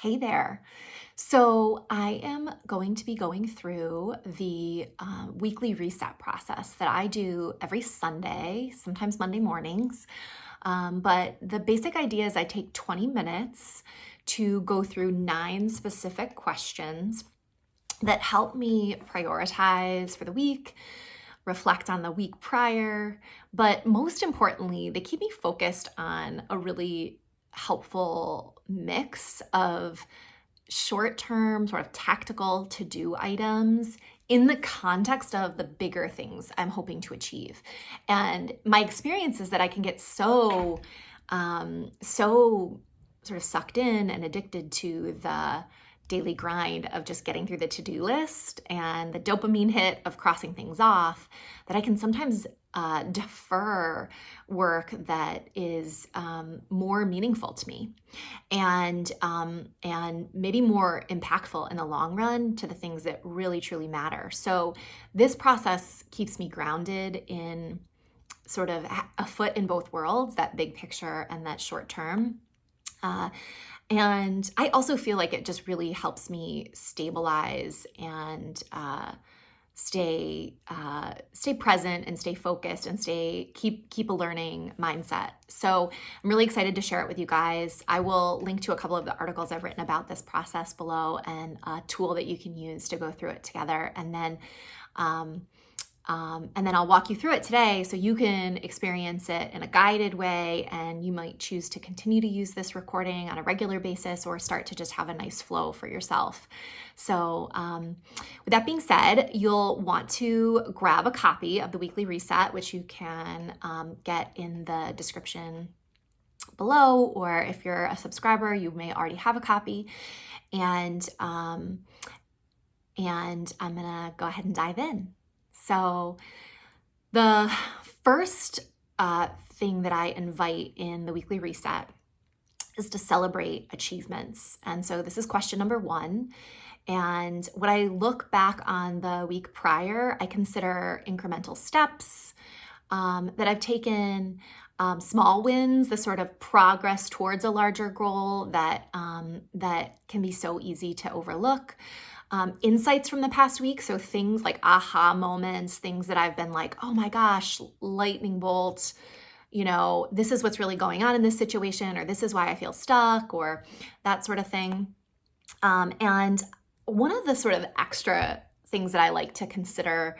Hey there. So I am going to be going through the weekly reset process that I do every Sunday, sometimes Monday mornings. But the basic idea is I take 20 minutes to go through 9 specific questions that help me prioritize for the week, reflect on the week prior, but most importantly, they keep me focused on a really helpful mix of short-term, sort of tactical to-do items in the context of the bigger things I'm hoping to achieve. And my experience is that I can get so sort of sucked in and addicted to the daily grind of just getting through the to-do list and the dopamine hit of crossing things off that I can sometimes defer work that is more meaningful to me and maybe more impactful in the long run to the things that really truly matter. So this process keeps me grounded in sort of a foot in both worlds, that big picture and that short term. And I also feel like it just really helps me stabilize and stay present and stay focused and keep a learning mindset. So I'm really excited to share it with you guys. I will link to a couple of the articles I've written about this process below and a tool that you can use to go through it together. And then I'll walk you through it today so you can experience it in a guided way, and you might choose to continue to use this recording on a regular basis or start to just have a nice flow for yourself. So with that being said, you'll want to grab a copy of the weekly reset, which you can get in the description below, or if you're a subscriber, you may already have a copy. And I'm gonna go ahead and dive in. So the first thing that I invite in the weekly reset is to celebrate achievements. And so this is question number 1. And when I look back on the week prior, I consider incremental steps that I've taken, small wins, the sort of progress towards a larger goal that can be so easy to overlook. Insights from the past week, so things like aha moments, things that I've been like, oh my gosh, lightning bolt, this is what's really going on in this situation, or this is why I feel stuck, or that sort of thing. And one of the sort of extra things that I like to consider,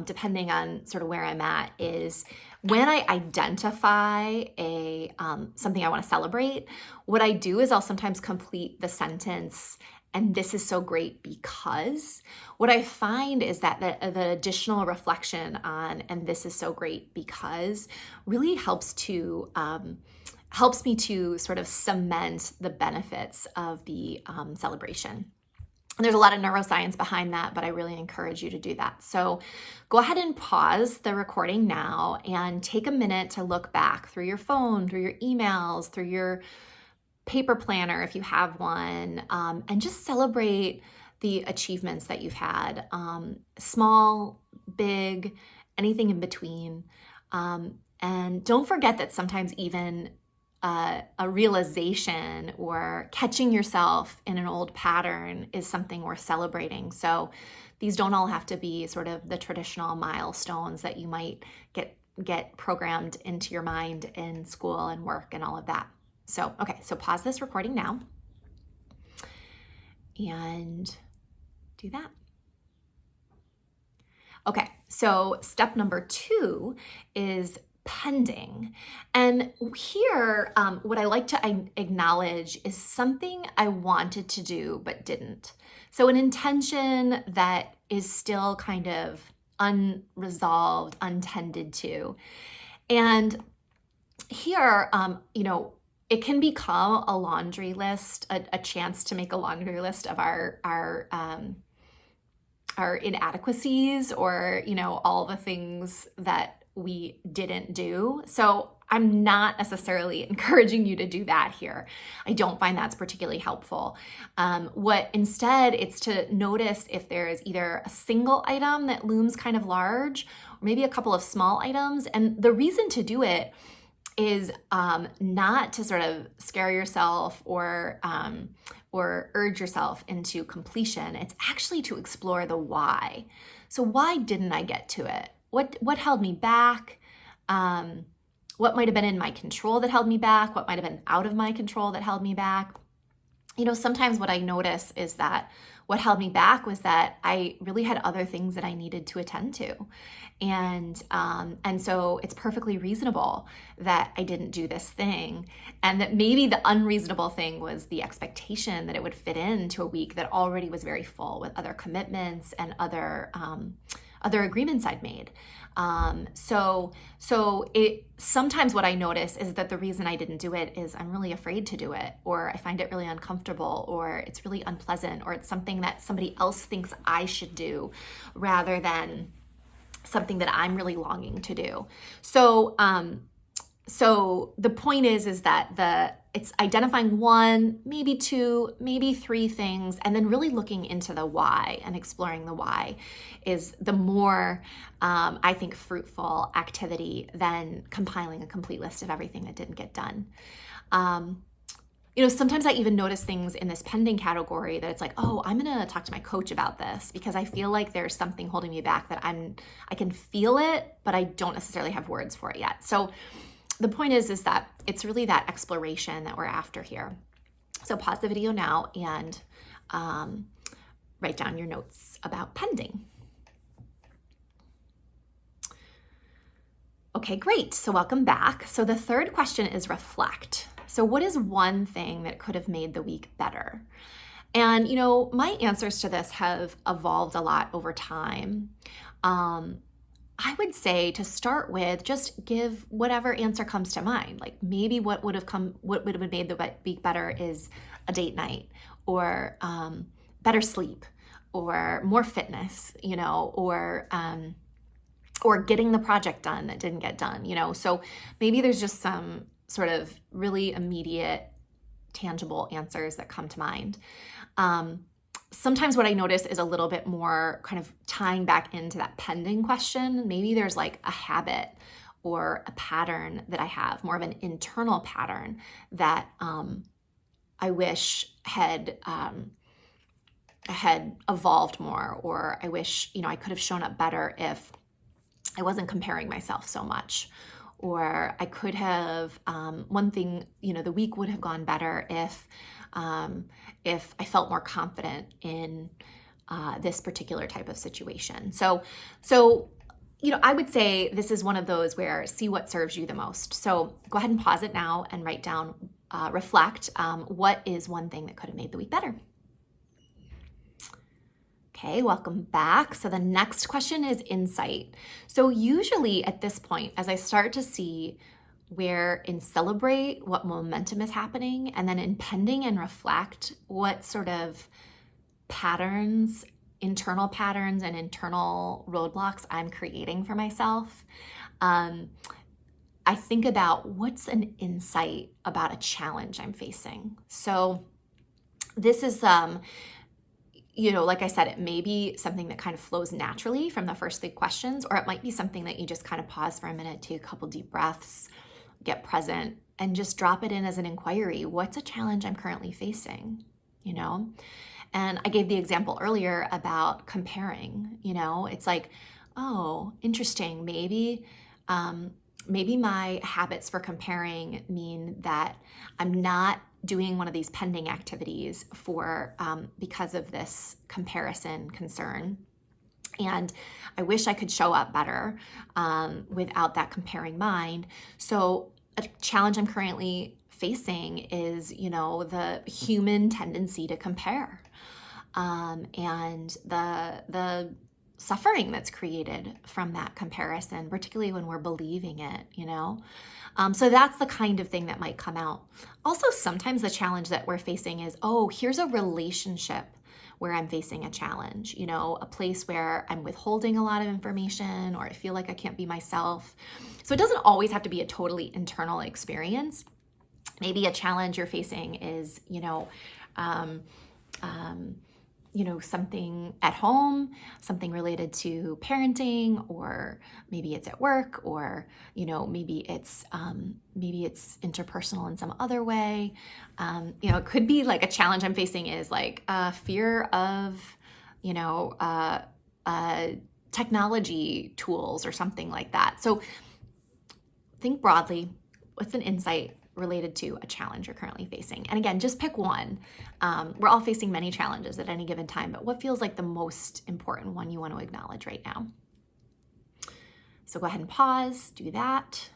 depending on sort of where I'm at, is when I identify something I want to celebrate, what I do is I'll sometimes complete the sentence, and this is so great because. What I find is that the additional reflection on, and this is so great because, really helps me to sort of cement the benefits of the celebration. And there's a lot of neuroscience behind that, but I really encourage you to do that. So go ahead and pause the recording now and take a minute to look back through your phone, through your emails, through your paper planner if you have one, and just celebrate the achievements that you've had, small, big, anything in between. And don't forget that sometimes even a realization or catching yourself in an old pattern is something worth celebrating. So these don't all have to be sort of the traditional milestones that you might get programmed into your mind in school and work and all of that. So, okay, so pause this recording now and do that. Okay, so step number 2 is pending. And here, what I like to acknowledge is something I wanted to do but didn't. So an intention that is still kind of unresolved, untended to. And here, it can become a laundry list, a chance to make a laundry list of our inadequacies, or all the things that we didn't do. So I'm not necessarily encouraging you to do that here. I don't find that's particularly helpful. What instead, it's to notice if there is either a single item that looms kind of large, or maybe a couple of small items. And the reason to do it not to sort of scare yourself or urge yourself into completion. It's actually to explore the why. So why didn't I get to it? What held me back? What might have been in my control that held me back? What might have been out of my control that held me back? Sometimes what I notice is that what held me back was that I really had other things that I needed to attend to. And so it's perfectly reasonable that I didn't do this thing, and that maybe the unreasonable thing was the expectation that it would fit into a week that already was very full with other commitments and other agreements I'd made. So it sometimes what I notice is that the reason I didn't do it is I'm really afraid to do it, or I find it really uncomfortable, or it's really unpleasant, or it's something that somebody else thinks I should do rather than something that I'm really longing to do. So the point is that it's identifying one, maybe two, maybe three things, and then really looking into the why and exploring the why is the more, I think, fruitful activity than compiling a complete list of everything that didn't get done. Sometimes I even notice things in this pending category that it's like, oh, I'm going to talk to my coach about this because I feel like there's something holding me back that I can feel it, but I don't necessarily have words for it yet. So the point is that it's really that exploration that we're after here. So pause the video now and write down your notes about pending. Okay, great. So welcome back. So the third question is reflect. So what is one thing that could have made the week better? And, my answers to this have evolved a lot over time. I would say to start with, just give whatever answer comes to mind. Like maybe what would have made the week better is a date night, or better sleep, or more fitness, or getting the project done that didn't get done, So maybe there's just some sort of really immediate, tangible answers that come to mind. Sometimes what I notice is a little bit more kind of tying back into that pending question. Maybe there's like a habit or a pattern that I have, more of an internal pattern that I wish had evolved more, or I wish, I could have shown up better if I wasn't comparing myself so much. Or I could have, one thing, the week would have gone better if I felt more confident in this particular type of situation. So I would say this is one of those where see what serves you the most. So go ahead and pause it now and write down, reflect, what is one thing that could have made the week better? Okay, welcome back. So the next question is insight. So usually at this point, as I start to see where in celebrate what momentum is happening, and then in pending and reflect what sort of patterns, internal patterns and internal roadblocks I'm creating for myself, I think about what's an insight about a challenge I'm facing. So this is like I said, it may be something that kind of flows naturally from the first three questions, or it might be something that you just kind of pause for a minute, take a couple deep breaths, get present, and just drop it in as an inquiry. What's a challenge I'm currently facing? And I gave the example earlier about comparing, it's like, oh, interesting. Maybe my habits for comparing mean that I'm not doing one of these pending activities because of this comparison concern. And I wish I could show up better without that comparing mind. So a challenge I'm currently facing is, the human tendency to compare, and the suffering that's created from that comparison, particularly when we're believing it, So that's the kind of thing that might come out. Also, sometimes the challenge that we're facing is, oh, here's a relationship where I'm facing a challenge, a place where I'm withholding a lot of information, or I feel like I can't be myself. So it doesn't always have to be a totally internal experience. Maybe a challenge you're facing is, something at home, something related to parenting, or maybe it's at work, or maybe it's interpersonal in some other way. It could be like a challenge I'm facing is like a fear of technology tools or something like that. So think broadly. What's an insight related to a challenge you're currently facing? And again, just pick one. We're all facing many challenges at any given time, but what feels like the most important one you want to acknowledge right now? So go ahead and pause, do that.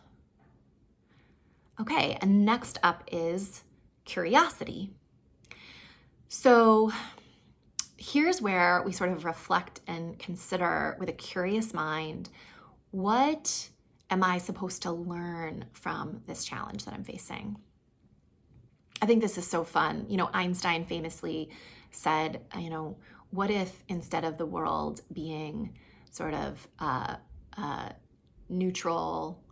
Okay, and next up is curiosity. So here's where we sort of reflect and consider with a curious mind, what am I supposed to learn from this challenge that I'm facing? I think this is so fun. Einstein famously said, what if instead of the world being sort of a neutral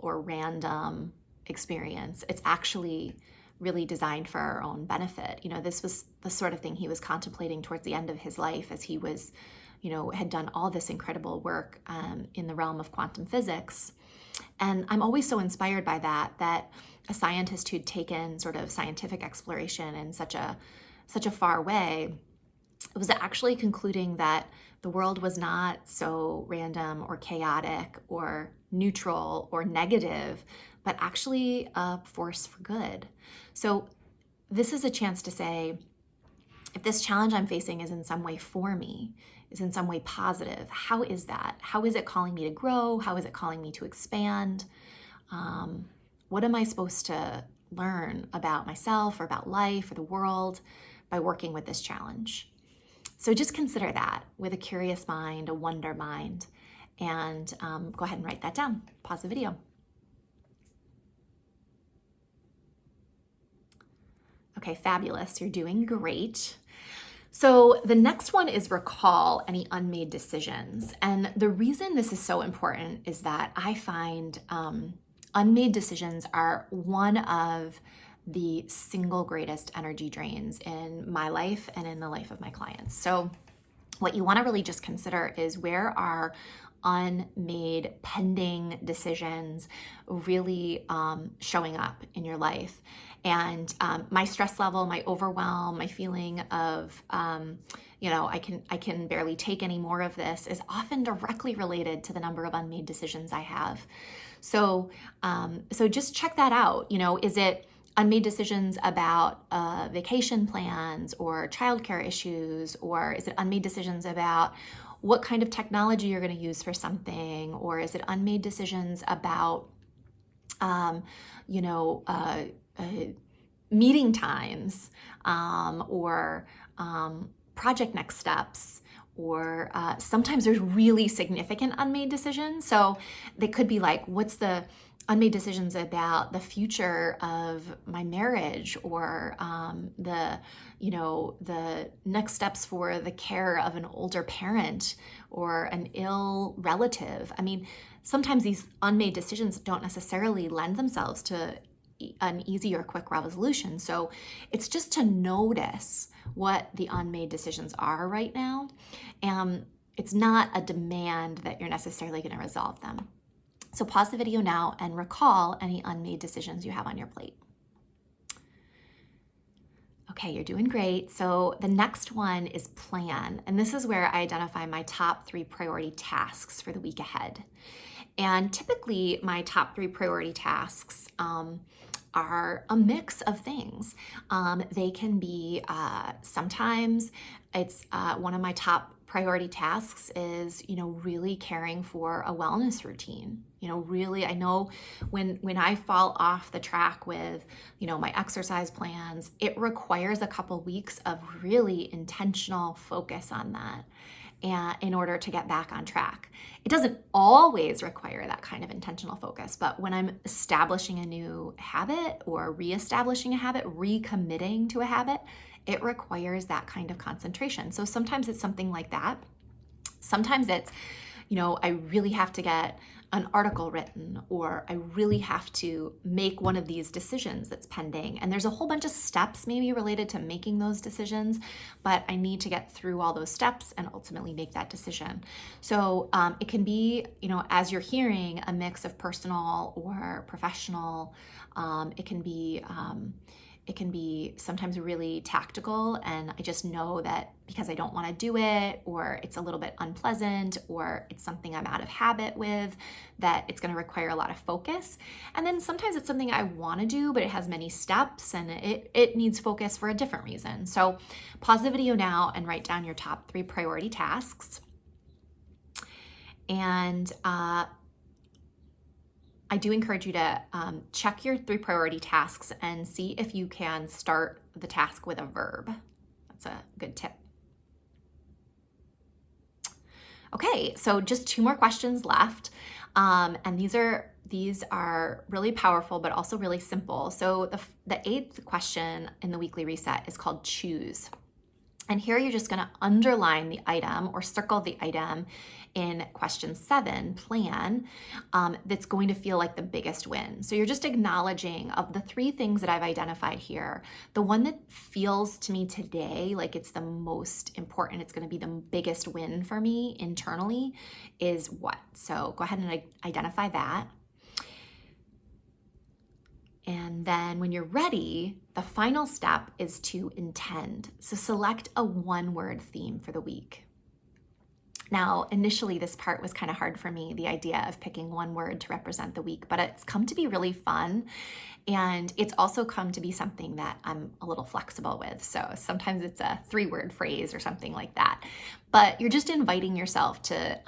or random experience, it's actually really designed for our own benefit. This was the sort of thing he was contemplating towards the end of his life as he was had done all this incredible work in the realm of quantum physics. And I'm always so inspired by that a scientist who'd taken sort of scientific exploration in such a far way was actually concluding that the world was not so random or chaotic or neutral or negative, but actually a force for good. So this is a chance to say, if this challenge I'm facing is in some way for me, is in some way positive, how is that? How is it calling me to grow? How is it calling me to expand? What am I supposed to learn about myself or about life or the world by working with this challenge? So just consider that with a curious mind, a wonder mind, and go ahead and write that down. Pause the video. Okay, fabulous. You're doing great. So the next one is recall any unmade decisions. And the reason this is so important is that I find unmade decisions are one of the single greatest energy drains in my life and in the life of my clients. So what you want to really just consider is, where are unmade pending decisions really showing up in your life? And my stress level, my overwhelm, my feeling of, I can barely take any more of this is often directly related to the number of unmade decisions I have. So just check that out. Is it unmade decisions about vacation plans or childcare issues, or is it unmade decisions about what kind of technology you're going to use for something, or is it unmade decisions about meeting times, or project next steps, or sometimes there's really significant unmade decisions. So they could be like, what's the unmade decisions about the future of my marriage, or the next steps for the care of an older parent or an ill relative. I mean, sometimes these unmade decisions don't necessarily lend themselves to an easy or quick resolution. So it's just to notice what the unmade decisions are right now. And it's not a demand that you're necessarily going to resolve them. So pause the video now and recall any unmade decisions you have on your plate. Okay, you're doing great. So the next one is plan. And this is where I identify my top 3 priority tasks for the week ahead. And typically my top 3 priority tasks are a mix of things. They can be, sometimes it's one of my top priority tasks is, really caring for a wellness routine. Really, I know when I fall off the track with, my exercise plans, it requires a couple weeks of really intentional focus on that, and in order to get back on track. It doesn't always require that kind of intentional focus, but when I'm establishing a new habit or reestablishing a habit, recommitting to a habit, it requires that kind of concentration. So sometimes it's something like that. Sometimes it's, I really have to get an article written, or I really have to make one of these decisions that's pending. And there's a whole bunch of steps maybe related to making those decisions, but I need to get through all those steps and ultimately make that decision. So it can be, as you're hearing, a mix of personal or professional. It can be sometimes really tactical, and I just know that because I don't want to do it, or it's a little bit unpleasant, or it's something I'm out of habit with, that it's going to require a lot of focus. And then sometimes it's something I want to do, but it has many steps and it needs focus for a different reason. So pause the video now and write down your top 3 priority tasks. And I do encourage you to check your 3 priority tasks and see if you can start the task with a verb. That's a good tip. Okay, so just 2 more questions left. And these are really powerful, but also really simple. So the 8th question in the weekly reset is called choose. And here you're just going to underline the item or circle the item in question 7, plan, that's going to feel like the biggest win. So you're just acknowledging, of the 3 things that I've identified here, the one that feels to me today like it's the most important, it's going to be the biggest win for me internally, is what? So go ahead and identify that. And then when you're ready, the final step is to intend. So select a 1-word theme for the week. Now, initially, this part was kind of hard for me, the idea of picking 1 word to represent the week, but it's come to be really fun. And it's also come to be something that I'm a little flexible with. So sometimes it's a 3-word phrase or something like that. But you're just inviting yourself to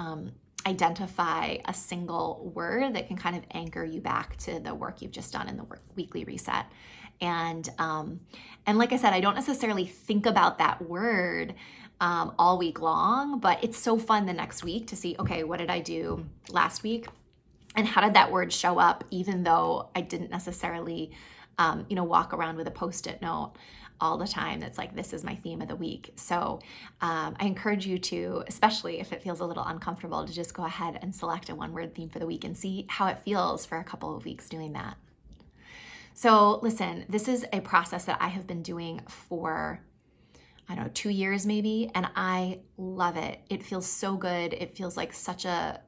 identify a single word that can kind of anchor you back to the work you've just done in the weekly reset. And like I said, I don't necessarily think about that word all week long, but it's so fun the next week to see, okay, what did I do last week? And how did that word show up, even though I didn't necessarily, walk around with a Post-it note all the time that's like, this is my theme of the week. So I encourage you to, especially if it feels a little uncomfortable, to just go ahead and select a 1-word theme for the week and see how it feels for a couple of weeks doing that. So listen, this is a process that I have been doing for 2 years maybe, and I love it. It feels so good. It feels like such a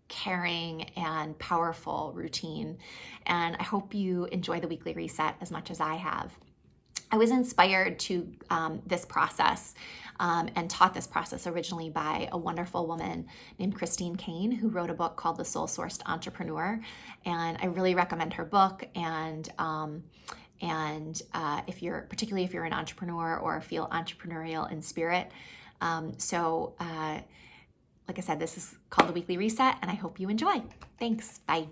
caring and powerful routine. And I hope you enjoy the weekly reset as much as I have. I was inspired to this process and taught this process originally by a wonderful woman named Christine Kane, who wrote a book called The Soul Sourced Entrepreneur. And I really recommend her book. And if you're an entrepreneur or feel entrepreneurial in spirit. Like I said, this is called the Weekly Reset, and I hope you enjoy. Thanks. Bye.